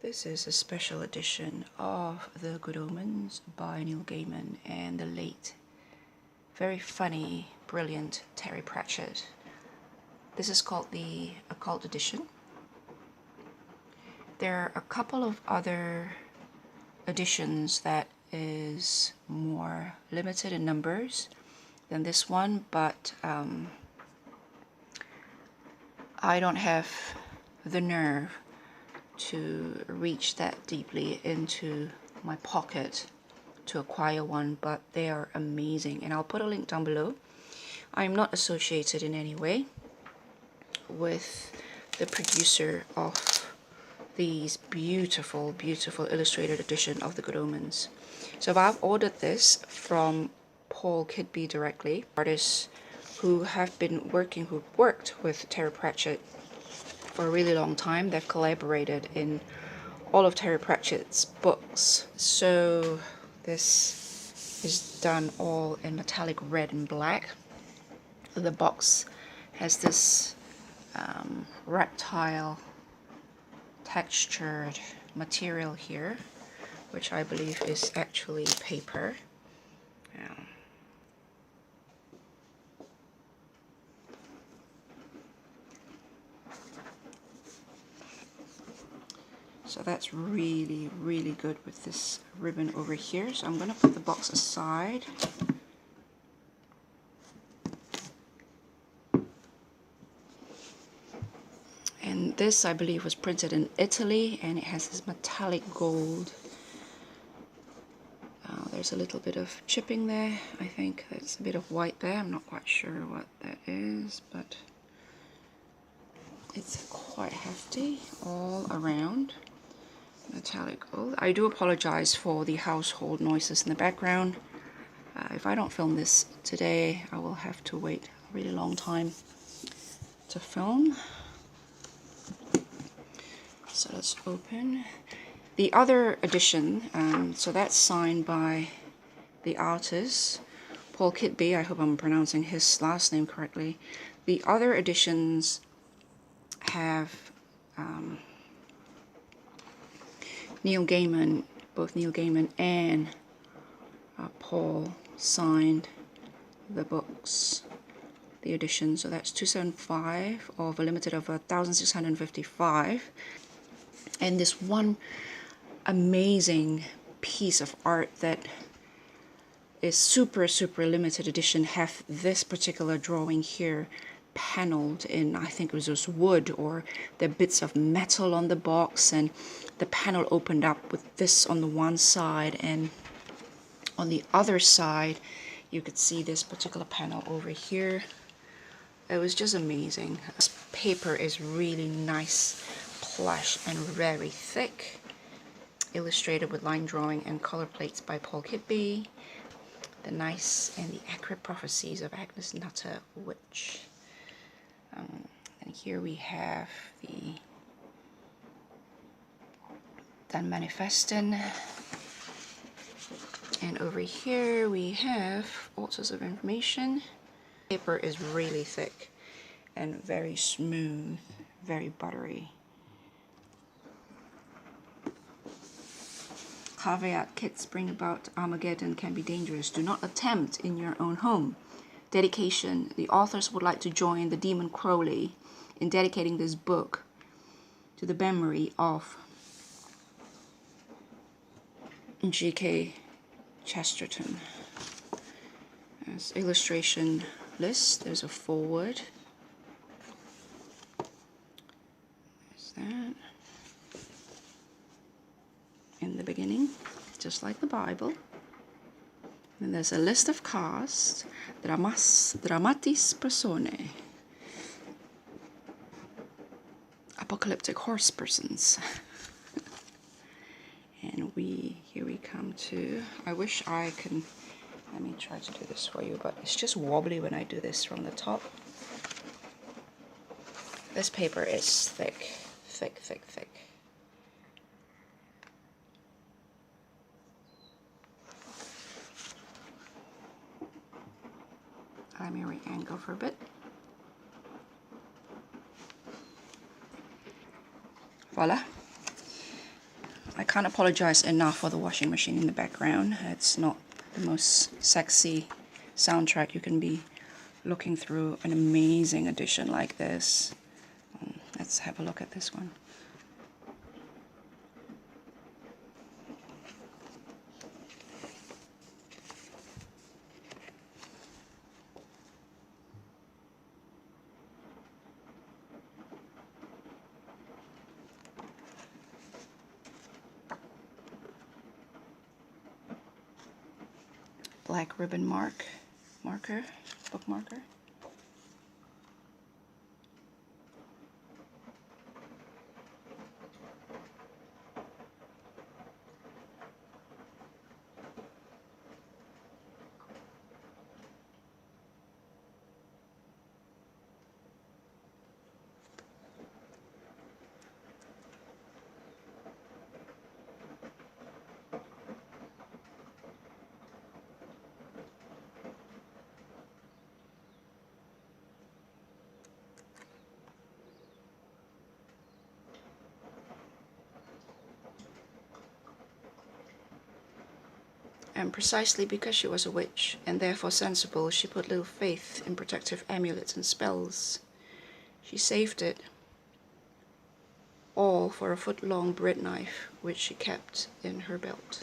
This is a special edition of The Good Omens by Neil Gaiman and the late, very funny, brilliant Terry Pratchett. This is called the Occult Edition. There are a couple of other editions that is more limited in numbers than this one, but I don't have the nerve to reach that deeply into my pocket to acquire one, but they are amazing, and I'll put a link down below. I'm not associated in any way with the producer of these beautiful, beautiful illustrated edition of The Good Omens. So I've ordered this from Paul Kidby directly, artists who have been working, who worked with Terry Pratchett for a really long time. They've collaborated in all of Terry Pratchett's books. So this is done all in metallic red and black. The box has this reptile textured material here, which I believe is actually paper. So that's really, really good with this ribbon over here. So I'm going to put the box aside. And this, I believe, was printed in Italy, and it has this metallic gold. There's a little bit of chipping there. I think there's a bit of white there. I'm not quite sure what that is, but it's quite hefty all around. Metallic gold. I do apologize for the household noises in the background. If I don't film this today, I will have to wait a really long time to film. So let's open the other edition. So that's signed by the artist Paul Kidby. I hope I'm pronouncing his last name correctly. The other editions have Neil Gaiman, both Neil Gaiman and Paul signed the books, the edition. So that's 275 of a limited of 1,655. And this one amazing piece of art that is super, super limited edition have this particular drawing here paneled in, I think it was just wood, or the bits of metal on the box, and the panel opened up with this on the one side, and on the other side you could see this particular panel over here. It was just amazing. This paper is really nice, plush, and very thick, illustrated with line drawing and color plates by Paul Kidby. The nice and the accurate prophecies of Agnes Nutter Witch. And here we have the Dunmanifestin, and over here we have all sorts of information. Paper is really thick and very smooth, very buttery. Caveat: kits bring about Armageddon can be dangerous. Do not attempt in your own home. Dedication: the authors would like to join the Demon Crowley in dedicating this book to the memory of G.K. Chesterton. There's illustration list. There's a forward. There's that. In the beginning, just like the Bible. And there's a list of cast, dramatis personae, apocalyptic horse persons. And here we come to, I wish I can, let me try to do this for you, but it's just wobbly when I do this from the top. This paper is thick, thick, thick, thick. Let me re-angle for a bit. Voila. I can't apologize enough for the washing machine in the background. It's not the most sexy soundtrack you can be looking through an amazing edition like this. Let's have a look at this one. Black ribbon book marker. And precisely because she was a witch, and therefore sensible, she put little faith in protective amulets and spells. She saved it all for a foot-long bread knife, which she kept in her belt.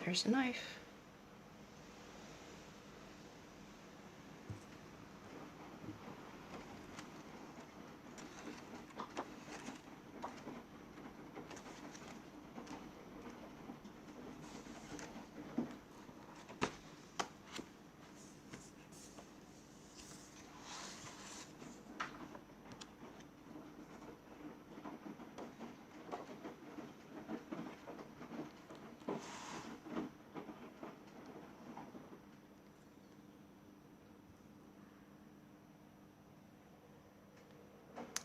There's a knife.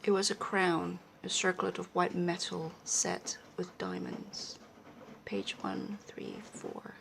It was a crown, a circlet of white metal set with diamonds. Page 134.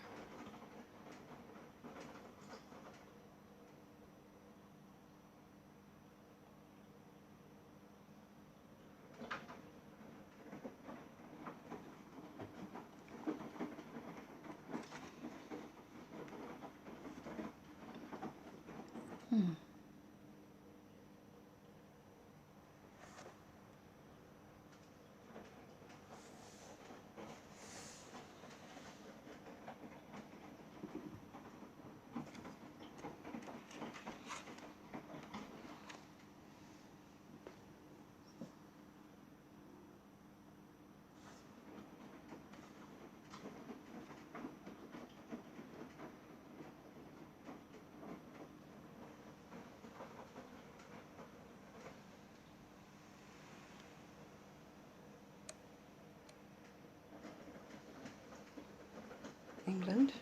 England.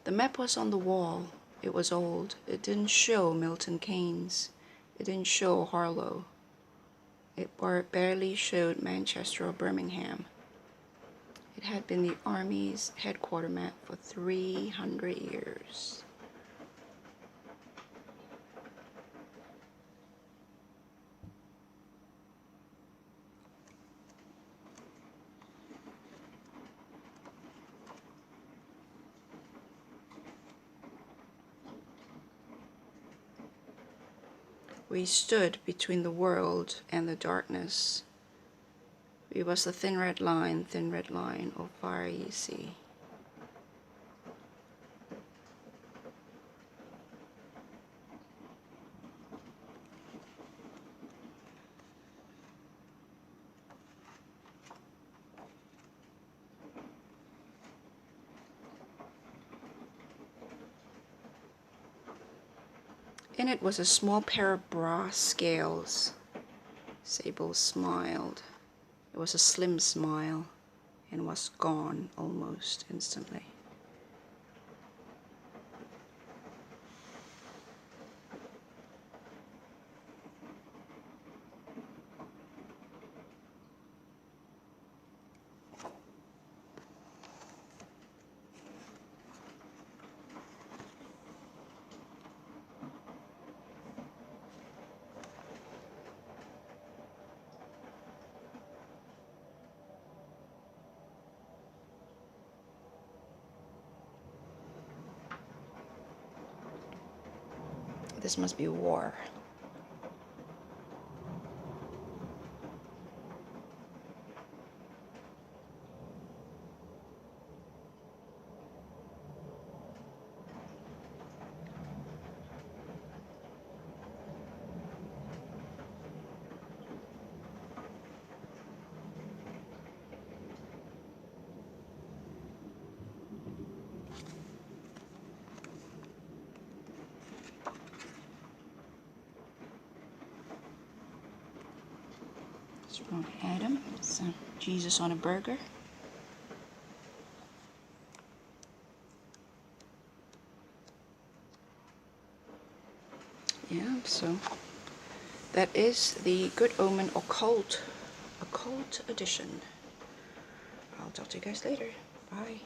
The map was on the wall. It was old. It didn't show Milton Keynes. It didn't show Harlow. It barely showed Manchester or Birmingham. It had been the Army's headquarters map for 300 years. We stood between the world and the darkness. We was the thin red line of fire ye see. In it was a small pair of brass scales. Sable smiled. It was a slim smile and was gone almost instantly. This must be war. From Adam, it's Jesus on a burger. Yeah, so that is the Good Omen Occult Edition. I'll talk to you guys later. Bye.